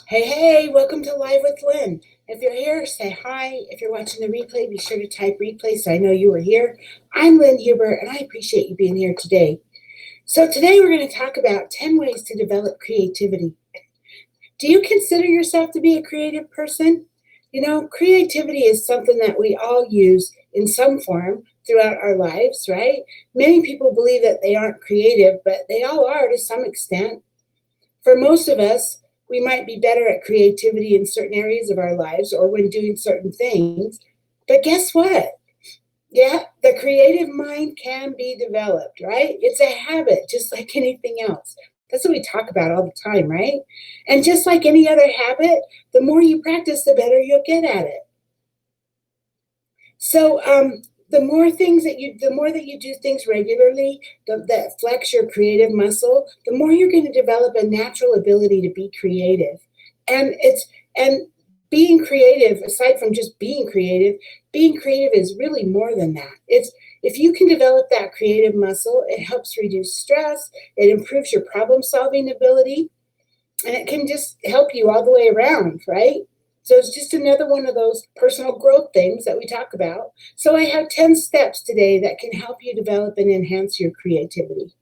Hey, welcome to Live with Lynn. If you're here, say hi. If you're watching the replay, be sure to type replay so I know you were here. I'm Lynn Huber, and I appreciate you being here today. So today we're going to talk about 10 ways to develop creativity. Do you consider yourself to be a creative person? Creativity is something that we all use in some form throughout our lives, right? Many people believe that they aren't creative, but they all are to some extent. For most of us, we might be better at creativity in certain areas of our lives or when doing certain things. But guess what? Yeah, the creative mind can be developed, right? It's a habit, just like anything else. That's what we talk about all the time, right? And just like any other habit, the more you practice, the better you'll get at it. So, the more that you do things regularly that flex your creative muscle, the more you're going to develop a natural ability to be creative. And being creative, aside from just being creative is really more than that. It's if you can develop that creative muscle, it helps reduce stress, it improves your problem solving ability, and it can just help you all the way around, right? So it's just another one of those personal growth things that we talk about. So I have 10 steps today that can help you develop and enhance your creativity.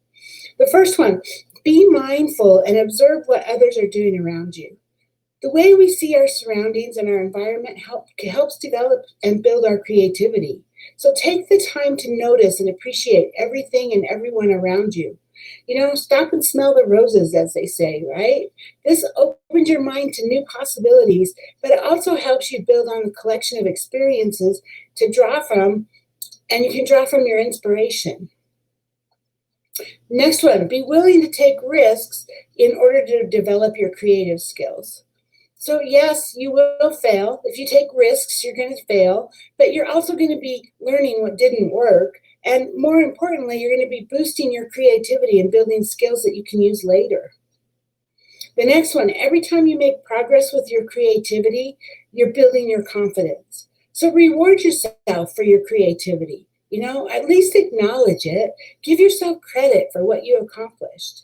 The first one, be mindful and observe what others are doing around you. The way we see our surroundings and our environment helps develop and build our creativity. So take the time to notice and appreciate everything and everyone around you. Stop and smell the roses, as they say, right? This opens your mind to new possibilities, but it also helps you build on a collection of experiences to draw from, and you can draw from your inspiration. Next one, be willing to take risks in order to develop your creative skills. So, yes, you will fail. If you take risks, you're going to fail, but you're also going to be learning what didn't work. And more importantly, you're going to be boosting your creativity and building skills that you can use later. The next one, every time you make progress with your creativity, you're building your confidence. So, reward yourself for your creativity. At least acknowledge it. Give yourself credit for what you accomplished.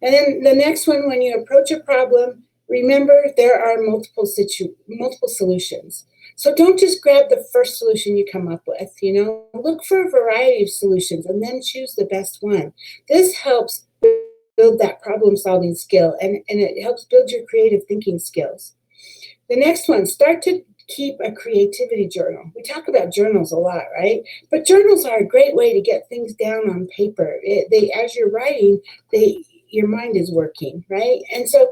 And then the next one, when you approach a problem, remember there are multiple solutions. So don't just grab the first solution you come up with. Look for a variety of solutions and then choose the best one. This helps build that problem solving skill, and it helps build your creative thinking skills. The next one, start to keep a creativity journal. We talk about journals a lot, right? But journals are a great way to get things down on paper. As you're writing, your mind is working, right? And so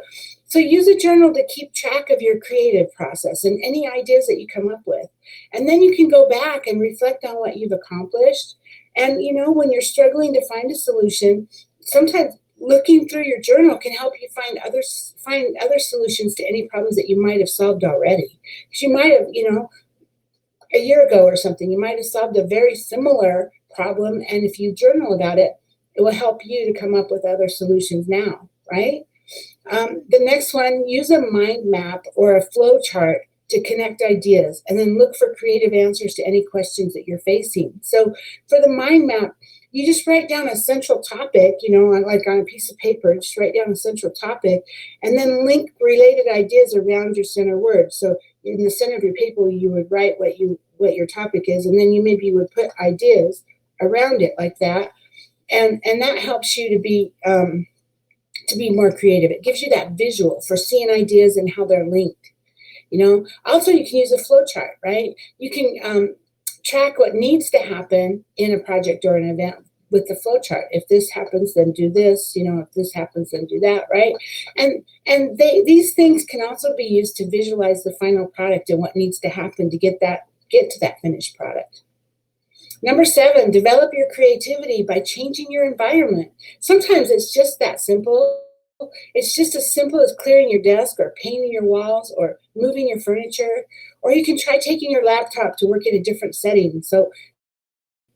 use a journal to keep track of your creative process and any ideas that you come up with. And then you can go back and reflect on what you've accomplished. And when you're struggling to find a solution, sometimes looking through your journal can help you find other solutions to any problems that you might have solved already. Because you might have, a year ago or something, you might have solved a very similar problem. And if you journal about it, it will help you to come up with other solutions now, right? The next one, use a mind map or a flow chart to connect ideas and then look for creative answers to any questions that you're facing. So for the mind map, you just write down a central topic, like on a piece of paper, just write down a central topic and then link related ideas around your center word. So in the center of your paper, you would write what your topic is, and then you would put ideas around it like that. And that helps you to be more creative. It gives you that visual for seeing ideas and how they're linked. Also you can use a flow chart, right? You can track what needs to happen in a project or an event with the flow chart. If this happens, then do this. If this happens, then do that, right? And these things can also be used to visualize the final product and what needs to happen to get to that finished product. Number 7, develop your creativity by changing your environment. Sometimes it's just that simple. It's just as simple as clearing your desk or painting your walls or moving your furniture. Or you can try taking your laptop to work in a different setting. So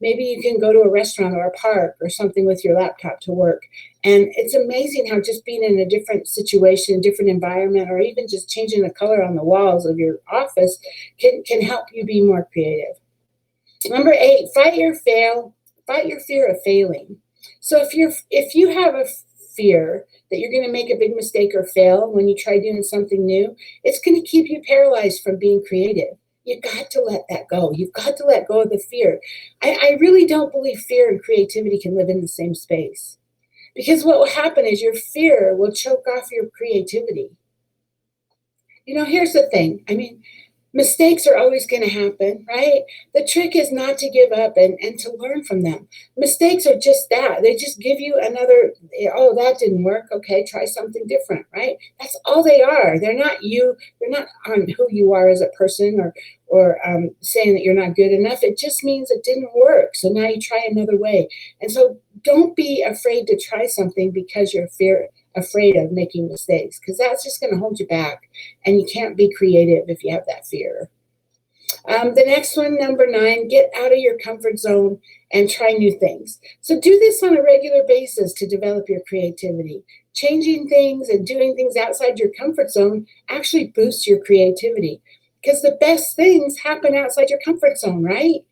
maybe you can go to a restaurant or a park or something with your laptop to work. And it's amazing how just being in a different situation, different environment, or even just changing the color on the walls of your office can help you be more creative. Number 8, fight your fear of failing. So if you have a fear that you're going to make a big mistake or fail when you try doing something new, it's going to keep you paralyzed from being creative. You got to let that go. You've got to let go of the fear. I really don't believe fear and creativity can live in the same space. Because what will happen is your fear will choke off your creativity. Here's the thing. I mean, mistakes are always going to happen, right? The trick is not to give up and to learn from them. Mistakes are just that. They just give you another, oh, that didn't work. Okay, try something different, right? That's all they are. They're not you. They're not on who you are as a person or saying that you're not good enough. It just means it didn't work. So now you try another way. And so don't be afraid to try something because you're afraid of making mistakes, because that's just going to hold you back, and you can't be creative if you have that fear. The next one, number 9, get out of your comfort zone and try new things. So do this on a regular basis to develop your creativity. Changing things and doing things outside your comfort zone actually boosts your creativity, because the best things happen outside your comfort zone, right?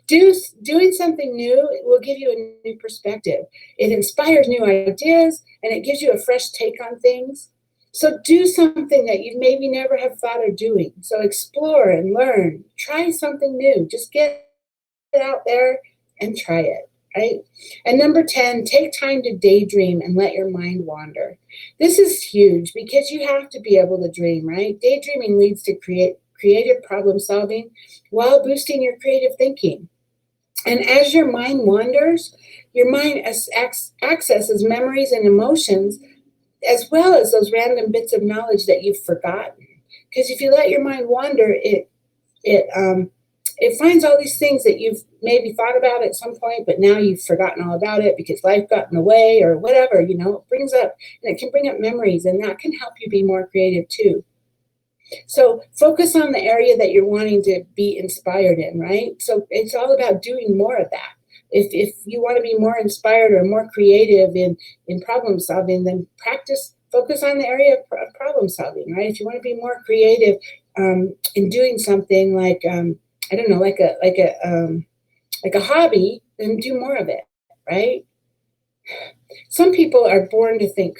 Doing something new will give you a new perspective. It inspires new ideas, and it gives you a fresh take on things. So do something that you maybe never have thought of doing. So explore and learn. Try something new. Just get it out there and try it, right? And number 10, take time to daydream and let your mind wander. This is huge because you have to be able to dream, right? Daydreaming leads to creative problem solving while boosting your creative thinking. And as your mind wanders, your mind accesses memories and emotions, as well as those random bits of knowledge that you've forgotten. Because if you let your mind wander, it finds all these things that you've maybe thought about at some point, but now you've forgotten all about it because life got in the way or whatever. It brings up, and it can bring up memories, and that can help you be more creative too. So focus on the area that you're wanting to be inspired in, right? So it's all about doing more of that. If you want to be more inspired or more creative in problem solving, then focus on the area of problem solving, right? If you want to be more creative in doing something like I don't know, like a hobby, then do more of it, right? Some people are born to think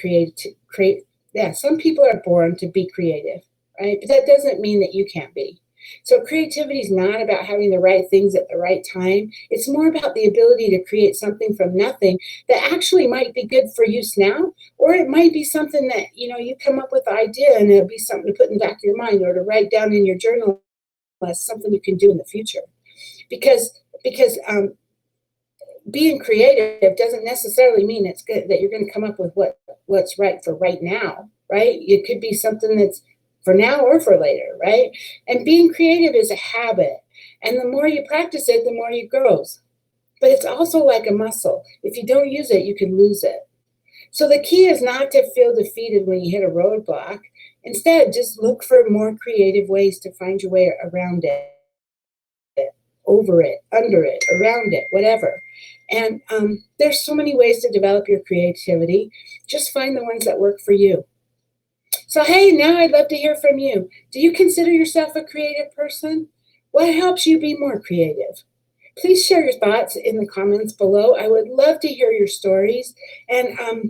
some people are born to be creative, right? But that doesn't mean that you can't be. So creativity is not about having the right things at the right time. It's more about the ability to create something from nothing that actually might be good for use now, or it might be something that, you come up with the idea and it'll be something to put in the back of your mind or to write down in your journal as something you can do in the future. Because being creative doesn't necessarily mean it's good that you're going to come up with what's right for right now, right? It could be something that's for now or for later, right? And being creative is a habit. And the more you practice it, the more it grows. But it's also like a muscle. If you don't use it, you can lose it. So the key is not to feel defeated when you hit a roadblock. Instead, just look for more creative ways to find your way around it, over it, under it, around it, whatever. And there's so many ways to develop your creativity. Just find the ones that work for you. So, hey, now I'd love to hear from you. Do you consider yourself a creative person? What helps you be more creative? Please share your thoughts in the comments below. I would love to hear your stories. And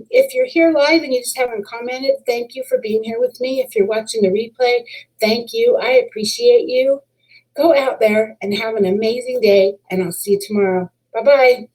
if you're here live and you just haven't commented, thank you for being here with me. If you're watching the replay, thank you. I appreciate you. Go out there and have an amazing day, and I'll see you tomorrow. Bye-bye.